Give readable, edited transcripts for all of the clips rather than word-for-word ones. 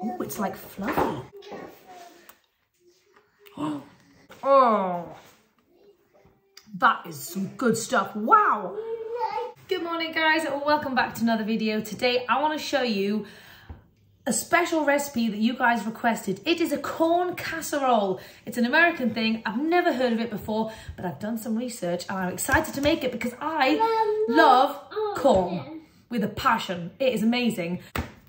Oh, it's like fluffy. Oh, that is some good stuff. Wow. Good morning, guys, and welcome back to another video. Today, I want to show you a special recipe that you guys requested. It is a corn casserole. It's an American thing. I've never heard of it before, but I've done some research and I'm excited to make it because I love corn with a passion. It is amazing.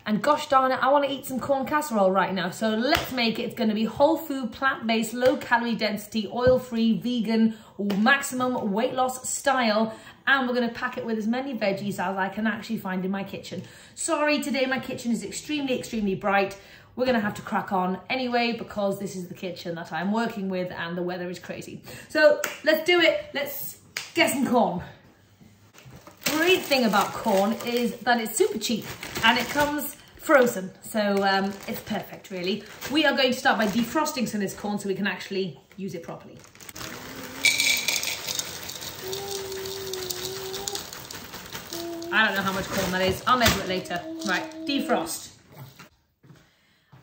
And gosh darn it, I want to eat some corn casserole right now. So let's make it. It's going to be whole food, plant-based, low calorie density, oil-free, vegan, maximum weight loss style. And we're going to pack it with as many veggies as I can actually find in my kitchen. Sorry, today my kitchen is extremely bright. We're going to have to crack on anyway because this is the kitchen that I'm working with and the weather is crazy. So let's do it. Let's get some corn. The great thing about corn is that it's super cheap and it comes frozen. So it's perfect, really. We are going to start by defrosting some of this corn so we can actually use it properly. I don't know how much corn that is. I'll measure it later. Right, defrost.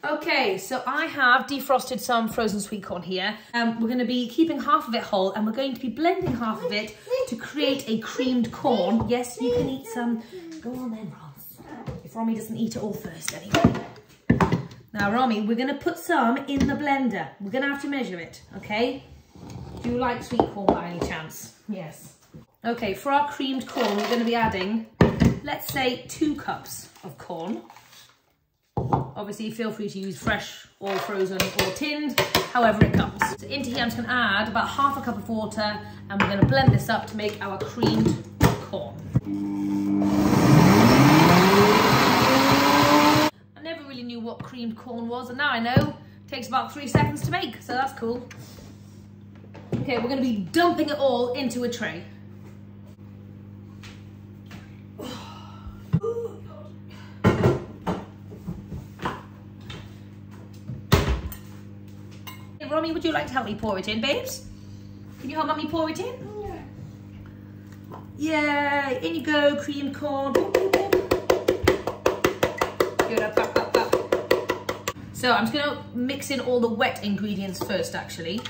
Okay, so I have defrosted some frozen sweet corn here. We're going to be keeping half of it whole and we're going to be blending half of it to create a creamed corn. Yes, you can eat some. Go on then, Ross. If Romy doesn't eat it all first anyway. Now, Romy, we're going to put some in the blender. We're going to have to measure it, okay? Do you like sweet corn by any chance? Yes. Okay, for our creamed corn, we're going to be adding, let's say, 2 cups of corn. Obviously, feel free to use fresh or frozen or tinned, however it comes. So into here, I'm just going to add about half a cup of water and we're going to blend this up to make our creamed corn. I never really knew what creamed corn was and now I know. It takes about 3 seconds to make, so that's cool. Okay, we're going to be dumping it all into a tray. Romy, would you like to help me pour it in, babes? Can you help Mummy pour it in? Yeah, in you go, creamed corn. So I'm just going to mix in all the wet ingredients first, actually.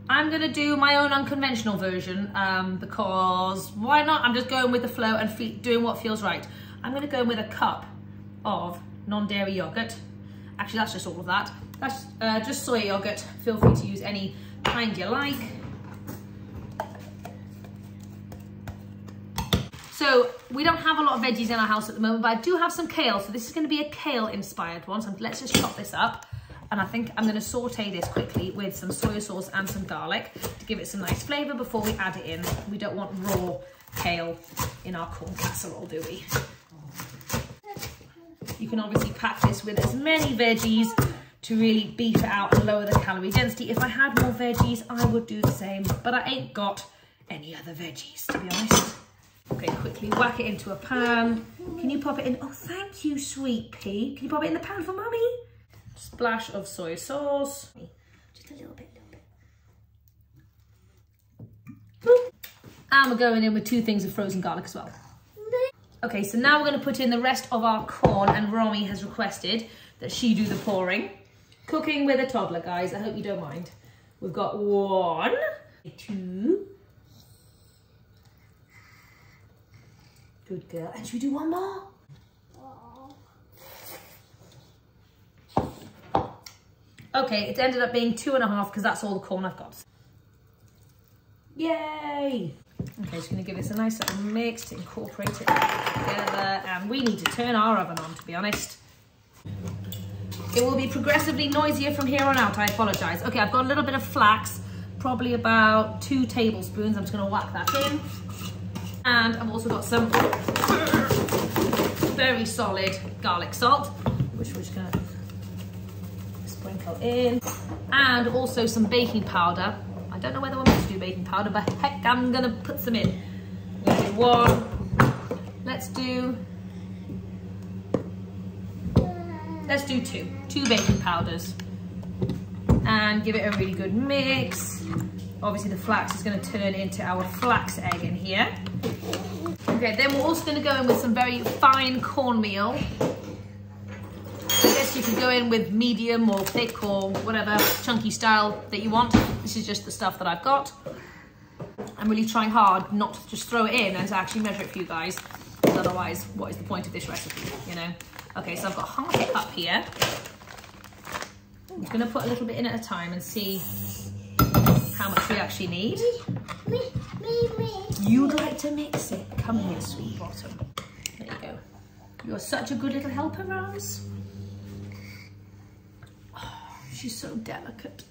I'm going to do my own unconventional version because why not? I'm just going with the flow and doing what feels right. I'm going to go with a cup of non-dairy yogurt. Actually, that's just all of that. That's just soy yogurt. Feel free to use any kind you like. So we don't have a lot of veggies in our house at the moment, but I do have some kale. So this is going to be a kale inspired one. So let's just chop this up. And I think I'm going to saute this quickly with some soy sauce and some garlic to give it some nice flavour before we add it in. We don't want raw kale in our corn casserole, do we? You can obviously pack this with as many veggies to really beef it out and lower the calorie density. If I had more veggies, I would do the same, but I ain't got any other veggies, to be honest. Okay, quickly whack it into a pan. Can you pop it in? Oh, thank you, sweet pea. Can you pop it in the pan for Mummy? Splash of soy sauce. Just a little bit. Boop. And we're going in with 2 things of frozen garlic as well. Okay, so now we're going to put in the rest of our corn, and Romy has requested that she do the pouring. Cooking with a toddler, guys. I hope you don't mind. We've got 1, 2. Good girl. And should we do 1 more? Okay, it's ended up being 2.5 because that's all the corn I've got. Yay! Okay, just going to give this a nice little mix to incorporate it together. And we need to turn our oven on, to be honest. It will be progressively noisier from here on out, I apologise. Okay, I've got a little bit of flax, probably about 2 tablespoons. I'm just going to whack that in. And I've also got some very solid garlic salt, which we're just going to sprinkle in. And also some baking powder. I don't know whether we're meant to do baking powder, but heck, I'm going to put some in. We're going to do 1. Let's do 2 baking powders and give it a really good mix. Obviously the flax is going to turn into our flax egg in here. Okay, then we're also going to go in with some very fine cornmeal. I guess So you can go in with medium or thick or whatever chunky style that you want. This is just the stuff that I've got. I'm really trying hard not to just throw it in and to actually measure it for you guys. Because otherwise, what is the point of this recipe, you know? Okay, so I've got half a cup here. I'm just gonna put a little bit in at a time and see how much we actually need. You'd like to mix it? Come here, sweet bottom. There you go. You're such a good little helper, Rose. Oh, she's so delicate.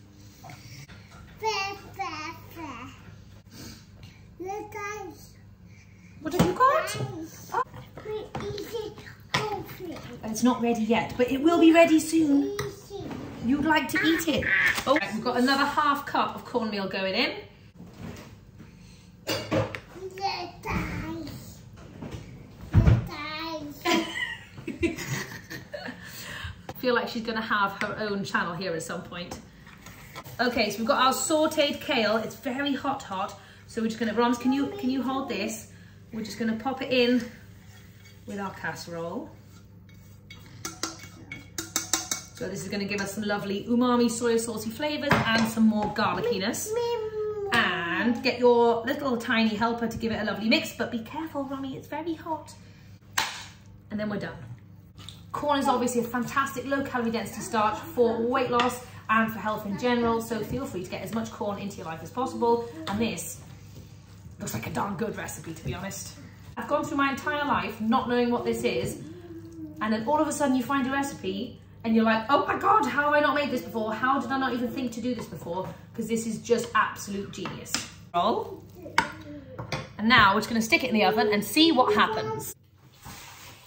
What have you got? Oh. It's not ready yet, but it will be ready soon. You'd like to eat it. Oh, right, we've got another half cup of cornmeal going in. I feel like she's going to have her own channel here at some point. Okay, so we've got our sauteed kale. It's very hot. So we're just going to, Roms, can you hold this? We're just going to pop it in with our casserole. So this is going to give us some lovely umami soy saucy flavours and some more garlickiness. And get your little tiny helper to give it a lovely mix, but be careful, Romy, it's very hot. And then we're done. Corn is obviously a fantastic low calorie density starch for weight loss and for health in general, so feel free to get as much corn into your life as possible. And this looks like a darn good recipe, to be honest. I've gone through my entire life not knowing what this is, and then all of a sudden you find a recipe and you're like, oh my God, how have I not made this before? How did I not even think to do this before? Because this is just absolute genius. Roll. And now we're just gonna stick it in the oven and see what happens.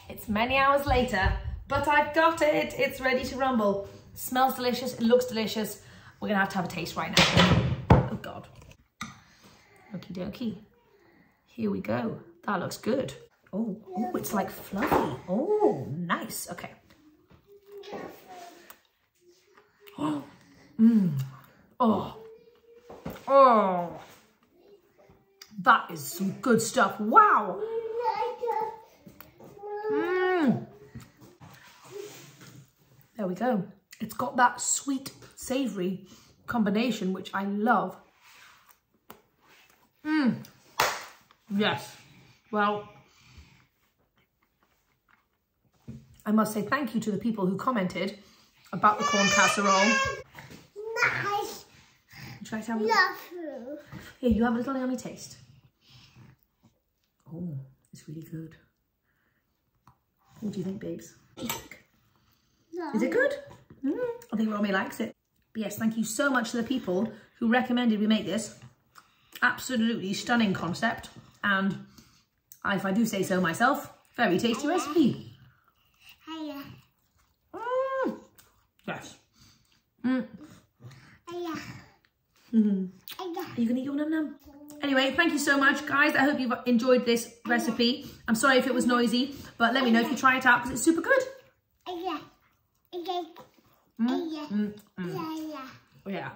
It's many hours later, but I've got it. It's ready to rumble. It smells delicious, it looks delicious. We're gonna have a taste right now. Oh God. Okie dokie. Here we go. That looks good. Oh, it's like fluffy. Oh, nice. Okay. Oh, oh, that is some good stuff. Wow. There we go. It's got that sweet, savory combination, which I love. Yes. Well, I must say thank you to the people who commented about the corn casserole. Nice. Try to have Love. Here, you have a little yummy taste. Oh, it's really good. What do you think, babes? What do you think? No. Is it good? I think Romy likes it. But yes, thank you so much to the people who recommended we make this. Absolutely stunning concept. And if I do say so myself, very tasty recipe. Yes. Are you gonna eat your num num? Anyway, thank you so much, guys. I hope you've enjoyed this recipe. I'm sorry if it was noisy, but let me know if you try it out because it's super good. Yeah.